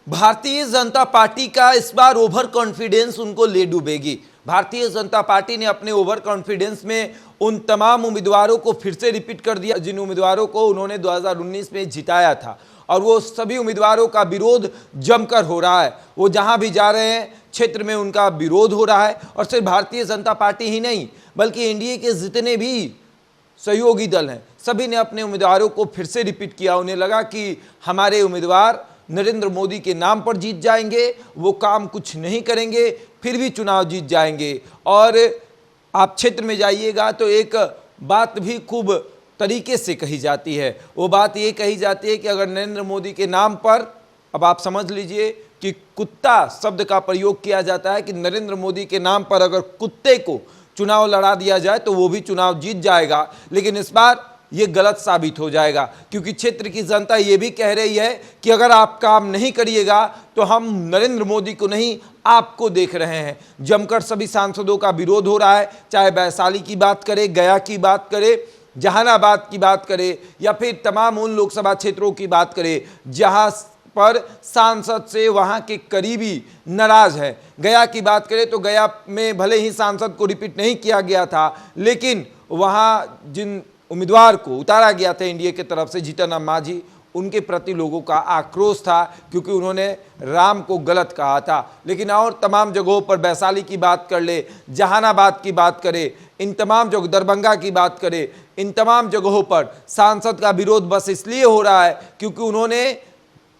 Bharatiya Janata party का इस बार over confidence उनको ले डूबेगी। भारतीय जनता पार्टी ने अपने ओवर कॉन्फिडेंस में उन तमाम उम्मीदवारों को फिर से रिपीट कर दिया जिन उम्मीदवारों को उन्होंने 2019 में जिताया था, और वो सभी उम्मीदवारों का विरोध जमकर हो रहा है। वो जहां भी जा रहे हैं क्षेत्र में उनका विरोध हो रहा है, और सिर्फ भारतीय जनता पार्टी ही नहीं बल्कि एनडीए के जितने भी सहयोगी दल हैं सभी ने अपने उम्मीदवारों को फिर से रिपीट किया। उन्हें लगा कि हमारे उम्मीदवार नरेंद्र मोदी के नाम पर जीत जाएंगे, वो काम कुछ नहीं करेंगे फिर भी चुनाव जीत जाएंगे। और आप क्षेत्र में जाइएगा तो एक बात भी खूब तरीके से कही जाती है। वो बात ये कही जाती है कि अगर नरेंद्र मोदी के नाम पर, अब आप समझ लीजिए कि कुत्ता शब्द का प्रयोग किया जाता है कि नरेंद्र मोदी के नाम पर अगर कुत्ते को चुनाव लड़ा दिया जाए तो वो भी चुनाव जीत जाएगा। लेकिन इस बार ये गलत साबित हो जाएगा, क्योंकि क्षेत्र की जनता ये भी कह रही है कि अगर आप काम नहीं करिएगा तो हम नरेंद्र मोदी को नहीं आपको देख रहे हैं। जमकर सभी सांसदों का विरोध हो रहा है, चाहे वैशाली की बात करें, गया की बात करें, जहानाबाद की बात करें, या फिर तमाम उन लोकसभा क्षेत्रों की बात करें जहां पर सांसद से वहां के करीबी नाराज है। गया की बात करें तो गया में भले ही सांसद को रिपीट नहीं किया गया था, लेकिन वहां जिन उम्मीदवार को उतारा गया था एनडीए की तरफ से, जीतन राम मांझी, उनके प्रति लोगों का आक्रोश था क्योंकि उन्होंने राम को गलत कहा था। लेकिन और तमाम जगहों पर, वैशाली की बात कर ले, जहानाबाद की बात करें, इन तमाम जगह, दरभंगा की बात करें, इन तमाम जगहों पर सांसद का विरोध बस इसलिए हो रहा है क्योंकि उन्होंने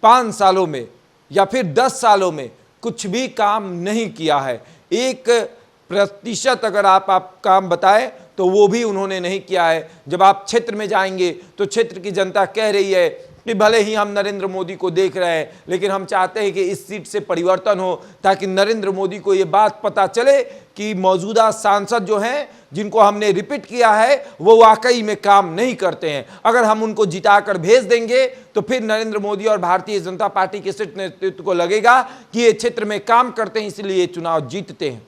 5 सालों में या फिर 10 सालों में कुछ भी काम नहीं किया है। 1% अगर आप काम बताएं तो वो भी उन्होंने नहीं किया है। जब आप क्षेत्र में जाएंगे तो क्षेत्र की जनता कह रही है कि भले ही हम नरेंद्र मोदी को देख रहे हैं लेकिन हम चाहते हैं कि इस सीट से परिवर्तन हो, ताकि नरेंद्र मोदी को ये बात पता चले कि मौजूदा सांसद जो हैं जिनको हमने रिपीट किया है वो वाकई में काम नहीं करते हैं। अगर हम उनको जिताकर भेज देंगे तो फिर नरेंद्र मोदी और भारतीय जनता पार्टी के शीर्ष नेतृत्व को लगेगा कि ये क्षेत्र में काम करते हैं इसलिए ये चुनाव जीतते हैं।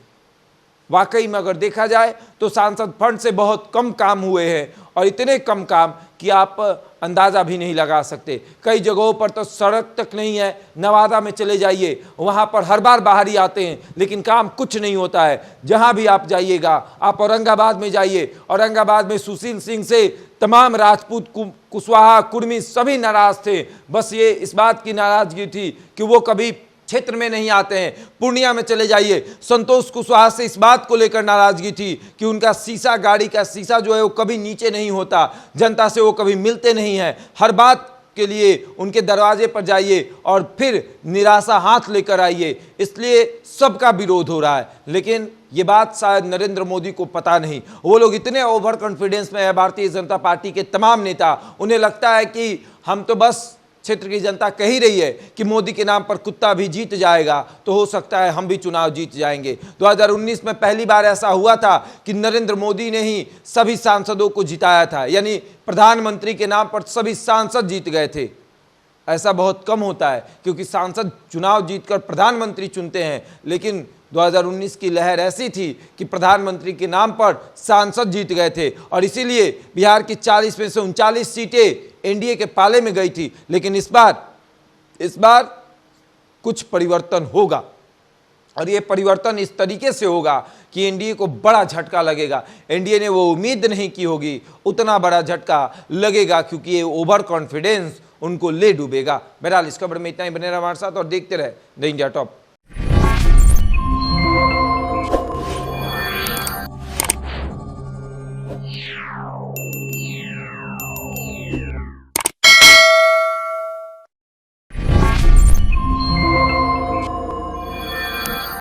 वाकई में अगर देखा जाए तो सांसद फंड से बहुत कम काम हुए हैं, और इतने कम काम कि आप अंदाज़ा भी नहीं लगा सकते। कई जगहों पर तो सड़क तक नहीं है। नवादा में चले जाइए, वहाँ पर हर बार बाहरी आते हैं लेकिन काम कुछ नहीं होता है। जहाँ भी आप जाइएगा, आप औरंगाबाद में जाइए, औरंगाबाद में सुशील सिंह से तमाम राजपूत, कुशवाहा, कुर्मी सभी नाराज थे। बस ये इस बात की नाराज़गी थी कि वो कभी क्षेत्र में नहीं आते हैं। पूर्णिया में चले जाइए, संतोष कुशवाहा से इस बात को लेकर नाराजगी थी कि उनका शीशा, गाड़ी का शीशा जो है वो कभी नीचे नहीं होता, जनता से वो कभी मिलते नहीं हैं। हर बात के लिए उनके दरवाजे पर जाइए और फिर निराशा हाथ लेकर आइए, इसलिए सबका विरोध हो रहा है। लेकिन ये बात शायद नरेंद्र मोदी को पता नहीं। वो लोग इतने ओवर कॉन्फिडेंस में है, भारतीय जनता पार्टी के तमाम नेता, उन्हें लगता है कि हम तो बस, क्षेत्र की जनता कह ही रही है कि मोदी के नाम पर कुत्ता भी जीत जाएगा तो हो सकता है हम भी चुनाव जीत जाएंगे। 2019 में पहली बार ऐसा हुआ था कि नरेंद्र मोदी ने ही सभी सांसदों को जिताया था, यानी प्रधानमंत्री के नाम पर सभी सांसद जीत गए थे। ऐसा बहुत कम होता है क्योंकि सांसद चुनाव जीतकर प्रधानमंत्री चुनते हैं, लेकिन 2019 की लहर ऐसी थी कि प्रधानमंत्री के नाम पर सांसद जीत गए थे, और इसीलिए बिहार की 40 में से 39 सीटें एनडीए के पाले में गई थी। लेकिन इस बार कुछ परिवर्तन होगा, और ये परिवर्तन इस तरीके से होगा कि एनडीए को बड़ा झटका लगेगा। एनडीए ने वो उम्मीद नहीं की होगी उतना बड़ा झटका लगेगा, क्योंकि ये ओवर कॉन्फिडेंस उनको ले डूबेगा। बहरहाल इस खबर में इतना ही। बने रहे हमारे साथ और देखते रहे द इंडिया टॉप।